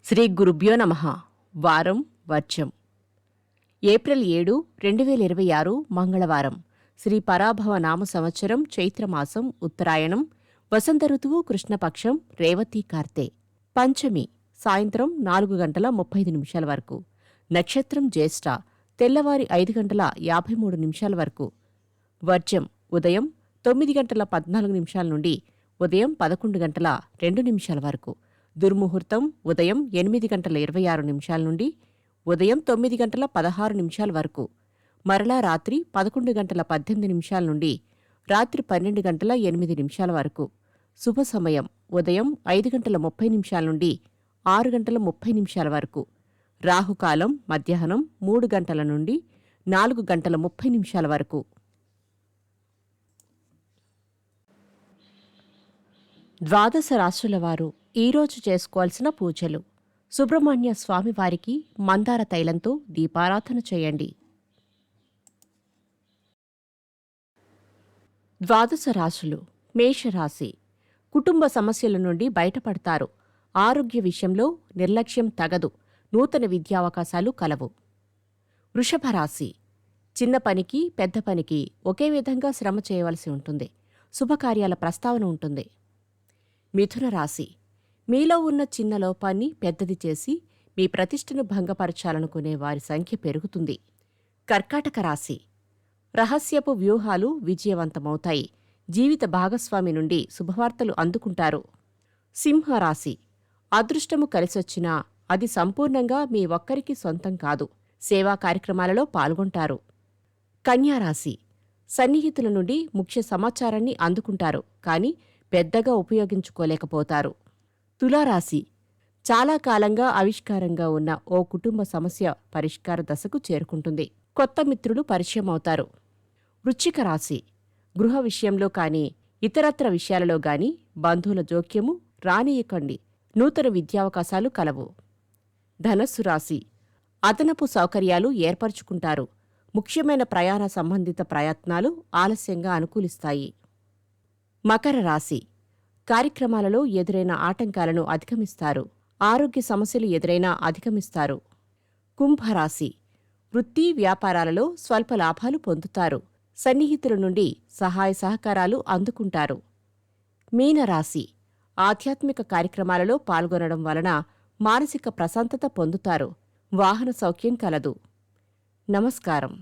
శ్రీ గురుభ్యో నమః. వారం వర్జం. ఏప్రిల్ 7, 2026 మంగళవారం. శ్రీ పరాభవ నామ సంవత్సరం చైత్రమాసం ఉత్తరాయణం. వసంత ఋతువు కృష్ణపక్షం రేవతి కార్తె. పంచమి సాయంత్రం 4:35 వరకు. నక్షత్రం జ్యేష్ఠ తెల్లవారి 5:53 వరకు. వర్జం ఉదయం 9:14 నుండి ఉదయం 11:02 వరకు. దుర్ముహూర్తం ఉదయం 8:26 నుండి ఉదయం 9:16 వరకు. మరలా రాత్రి 11:18 నుండి రాత్రి 12:08 వరకు. శుభ సమయం ఉదయం 5:30 నుండి 6:30 వరకు. రాహుకాలం మధ్యాహ్నం 3 గంటల నుండి 4:30 వరకు. ద్వాదశ రాశుల వారు ఈరోజు చేసుకోవాల్సిన పూజలు. సుబ్రహ్మణ్య స్వామివారికి మందార తైలంతో దీపారాధన చేయండి. ద్వాదశ రాశులు. మేషరాశి. కుటుంబ సమస్యల నుండి బయటపడతారు. ఆరోగ్య విషయంలో నిర్లక్ష్యం తగదు. నూతన విద్యావకాశాలు కలవు. వృషభ రాశి. చిన్న పనికి పెద్ద పనికి ఒకే విధంగా శ్రమ చేయవలసి ఉంటుంది. శుభకార్యాల ప్రస్తావన ఉంటుంది. మిథున రాశి. మీలో ఉన్న చిన్న లోపాన్ని పెద్దది చేసి మీ ప్రతిష్టను భంగపరచాలనుకునే వారి సంఖ్య పెరుగుతుంది. కర్కాటక రాశి. రహస్యపు వ్యూహాలు విజయవంతమవుతాయి. జీవిత భాగస్వామి నుండి శుభవార్తలు అందుకుంటారు. సింహరాశి. అదృష్టము కలిసొచ్చినా అది సంపూర్ణంగా మీ ఒక్కరికి సొంతం కాదు. సేవా కార్యక్రమాలలో పాల్గొంటారు. కన్యారాశి. సన్నిహితుల నుండి ముఖ్య సమాచారాన్ని అందుకుంటారు, కానీ పెద్దగా ఉపయోగించుకోలేకపోతారు. తులారాశి. చాలా కాలంగా ఆవిష్కారంగా ఉన్న ఓ కుటుంబ సమస్య పరిష్కార దశకు చేరుకుంటుంది. కొత్త మిత్రులు పరిచయం అవుతారు. వృశ్చిక రాశి. గృహ విషయంలో కానీ ఇతరత్ర విషయాలలో గాని బంధువుల జోక్యము రానియకండి. నూతన విద్యావకాశాలు కలవు. ధనస్సు రాశి. అదనపు సౌకర్యాలు ఏర్పరచుకుంటారు. ముఖ్యమైన ప్రయాణ సంబంధిత ప్రయత్నాలు ఆలస్యంగా అనుకూలిస్తాయి. మకర రాశి. కార్యక్రమాలలో ఎదురైన ఆటంకాలను అధిగమిస్తారు. ఆరోగ్య సమస్యలు ఎదురైనా అధిగమిస్తారు. కుంభరాశి. వృత్తి వ్యాపారాలలో స్వల్ప లాభాలు పొందుతారు. సన్నిహితుల నుండి సహాయ సహకారాలు అందుకుంటారు. మీనరాశి. ఆధ్యాత్మిక కార్యక్రమాలలో పాల్గొనడం వలన మానసిక ప్రశాంతత పొందుతారు. వాహన సౌఖ్యం కలదు. నమస్కారం.